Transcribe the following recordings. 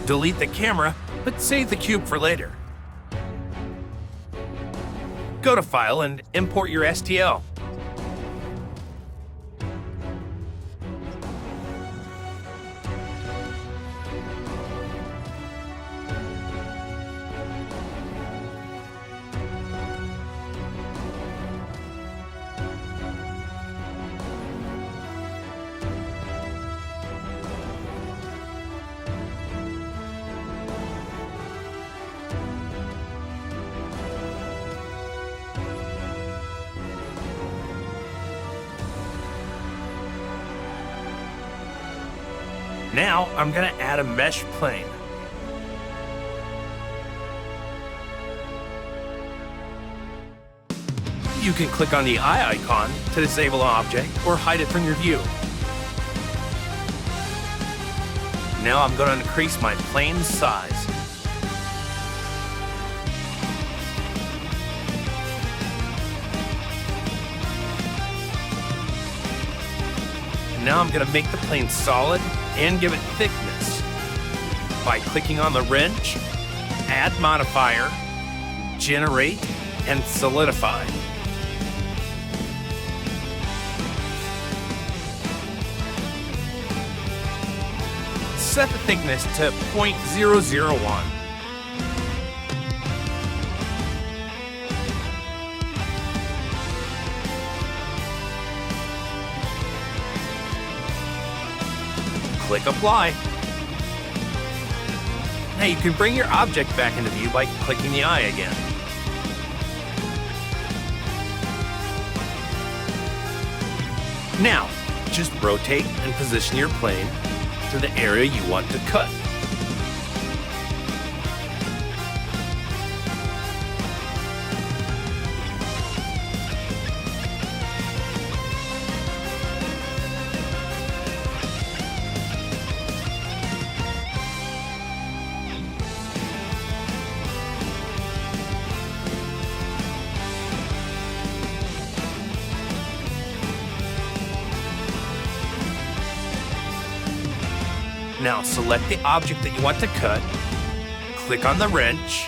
Delete the camera, but save the cube for later. Go to File and import your STL. Now, I'm going to add a mesh plane. You can click on the eye icon to disable an object or hide it from your view. Now I'm going to increase my plane's size. Now I'm going to make the plane solid and give it thickness by clicking on the wrench, add modifier, generate, and solidify. Set the thickness to 0.001. Click Apply. Now you can bring your object back into view by clicking the eye again. Now, just rotate and position your plane to the area you want to cut. Now select the object that you want to cut, click on the wrench,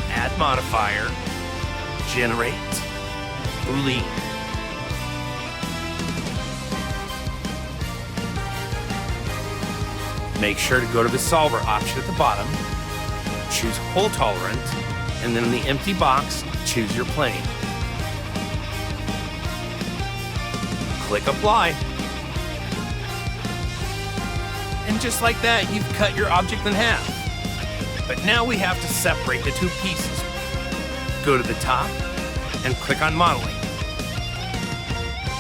add modifier, generate, boolean. Make sure to go to the solver option at the bottom, choose hole tolerant, and then in the empty box, choose your plane. Click Apply. And just like that, you've cut your object in half. But now we have to separate the two pieces. Go to the top and click on Modeling.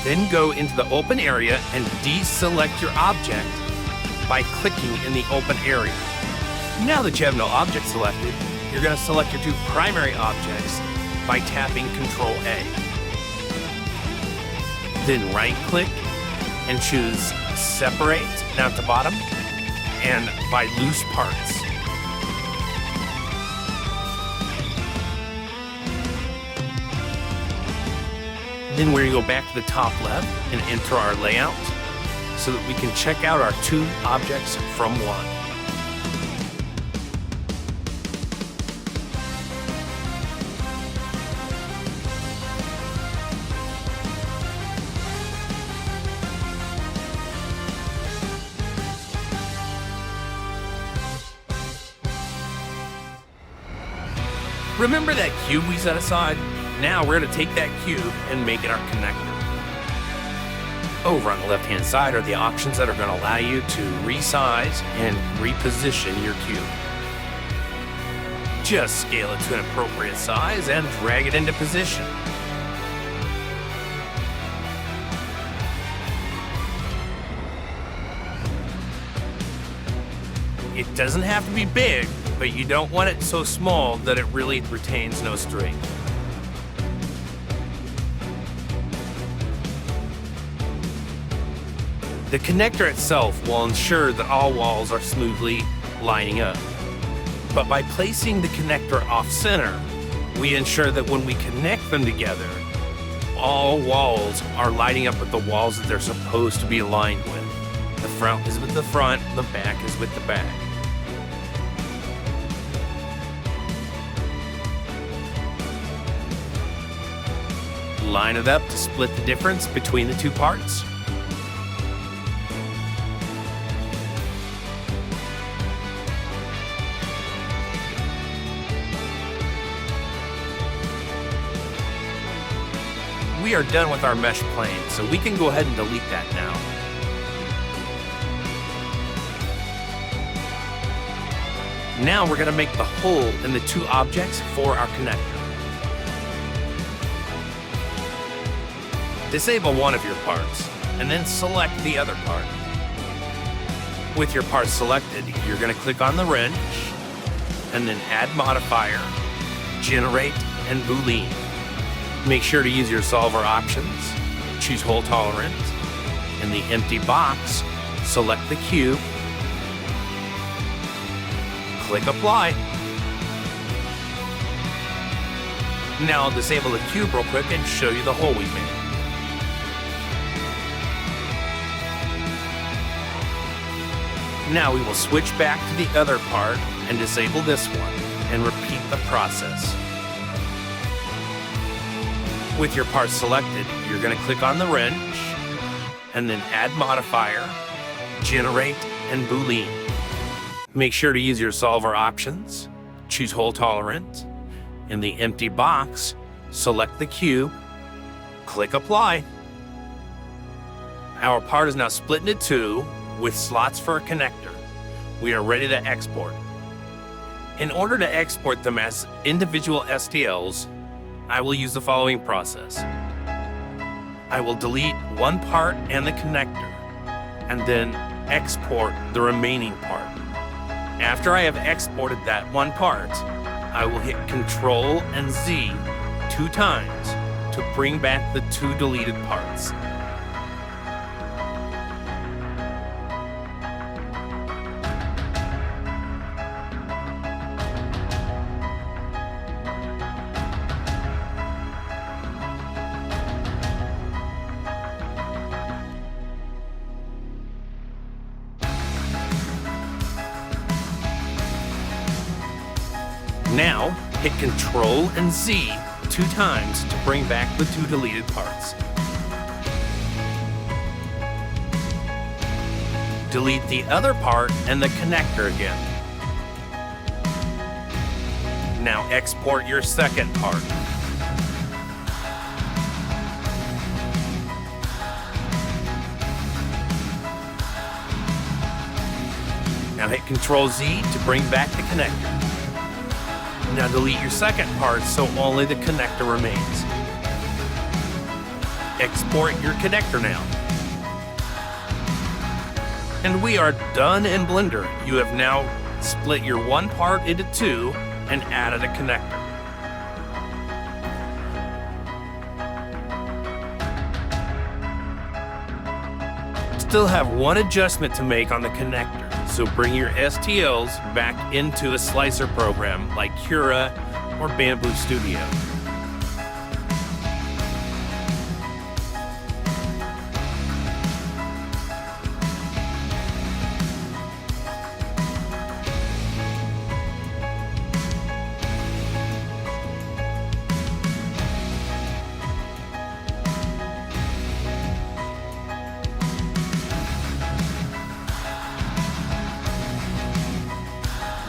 Then go into the open area and deselect your object by clicking in the open area. Now that you have no object selected, you're going to select your two primary objects by tapping Control A. Then right-click and choose Separate down at the bottom and by loose parts. Then we're going to go back to the top left and enter our layout so that we can check out our two objects from one. Remember that cube we set aside? Now we're going to take that cube and make it our connector. Over on the left-hand side are the options that are going to allow you to resize and reposition your cube. Just scale it to an appropriate size and drag it into position. It doesn't have to be big, but you don't want it so small that it really retains no strength. The connector itself will ensure that all walls are smoothly lining up. But by placing the connector off-center, we ensure that when we connect them together, all walls are lining up with the walls that they're supposed to be aligned with. The front is with the front, the back is with the back. line it up to split the difference between the two parts. We are done with our mesh plane, so we can go ahead and delete that now. Now we're going to make the hole in the two objects for our connector. Disable one of your parts, and then select the other part. With your part selected, you're going to click on the wrench, and then Add Modifier, Generate, and Boolean. Make sure to use your solver options. Choose hole tolerant. In the empty box, select the cube. Click Apply. Now I'll disable the cube real quick and show you the hole we made. Now we will switch back to the other part and disable this one and repeat the process. With your part selected, you're going to click on the wrench, and then Add Modifier, Generate, and Boolean. Make sure to use your solver options. Choose hole tolerant. In the empty box, select the cube, click Apply. Our part is now split into two with slots for a connector. We are ready to export. In order to export them as individual STLs, I will use the following process. I will delete one part and the connector, and then export the remaining part. After I have exported that one part, I will hit Ctrl and Z 2 times to bring back the two deleted parts. Now, hit Ctrl and Z 2 times to bring back the two deleted parts. Delete the other part and the connector again. Now export your second part. Now hit Ctrl Z to bring back the connector. Now delete your second part so only the connector remains. Export your connector now. And we are done in Blender. You have now split your one part into two and added a connector. Still have one adjustment to make on the connector. So bring your STLs back into a slicer program like Cura or Bamboo Studio.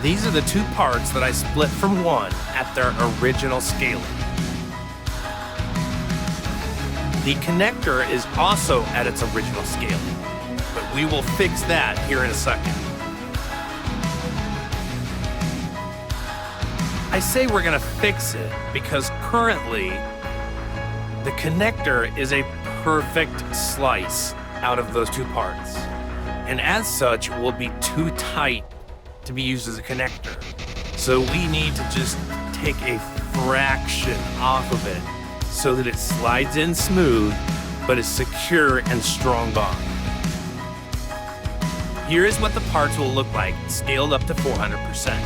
These are the two parts that I split from one at their original scaling. The connector is also at its original scaling, but we will fix that here in a second. I say we're gonna fix it because currently the connector is a perfect slice out of those two parts, and as such will be too tight to be used as a connector. So we need to just take a fraction off of it so that it slides in smooth, but is secure and strong bond. Here is what the parts will look like, scaled up to 400%.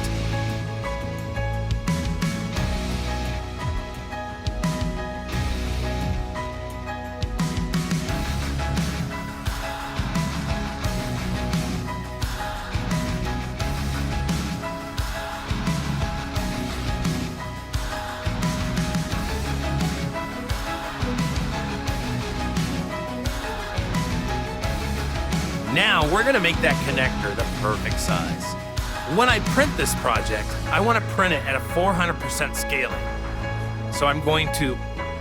Now we're gonna make that connector the perfect size. When I print this project, I wanna print it at a 400% scaling. So I'm going to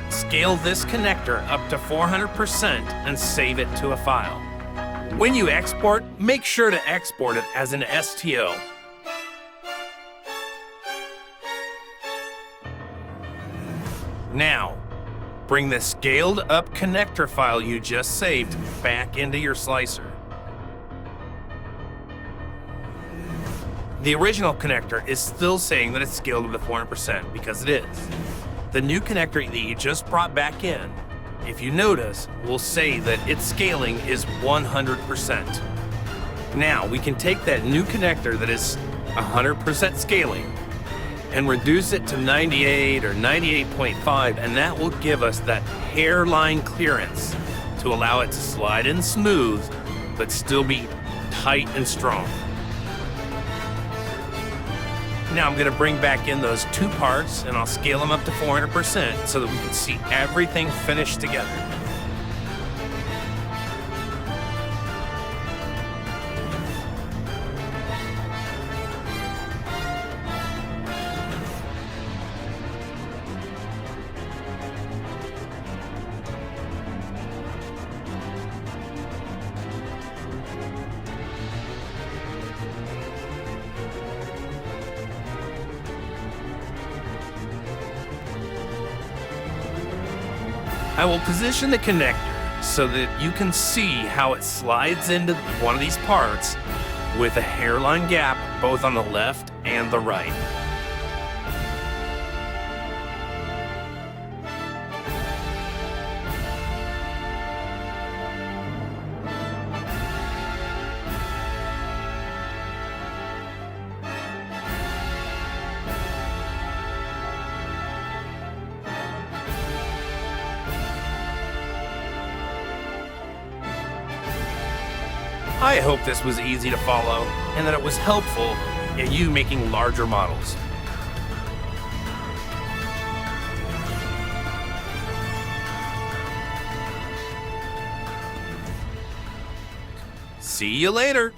scale this connector up to 400% and save it to a file. When you export, make sure to export it as an STO. Now, bring the scaled up connector file you just saved back into your slicer. The original connector is still saying that it's scaled to 400% because it is. The new connector that you just brought back in, if you notice, will say that its scaling is 100%. Now, we can take that new connector that is 100% scaling and reduce it to 98 or 98.5, and that will give us that hairline clearance to allow it to slide in smooth, but still be tight and strong. Now I'm gonna bring back in those two parts and I'll scale them up to 400% so that we can see everything finished together. I will position the connector so that you can see how it slides into one of these parts with a hairline gap both on the left and the right. I hope this was easy to follow and that it was helpful in you making larger models. See you later.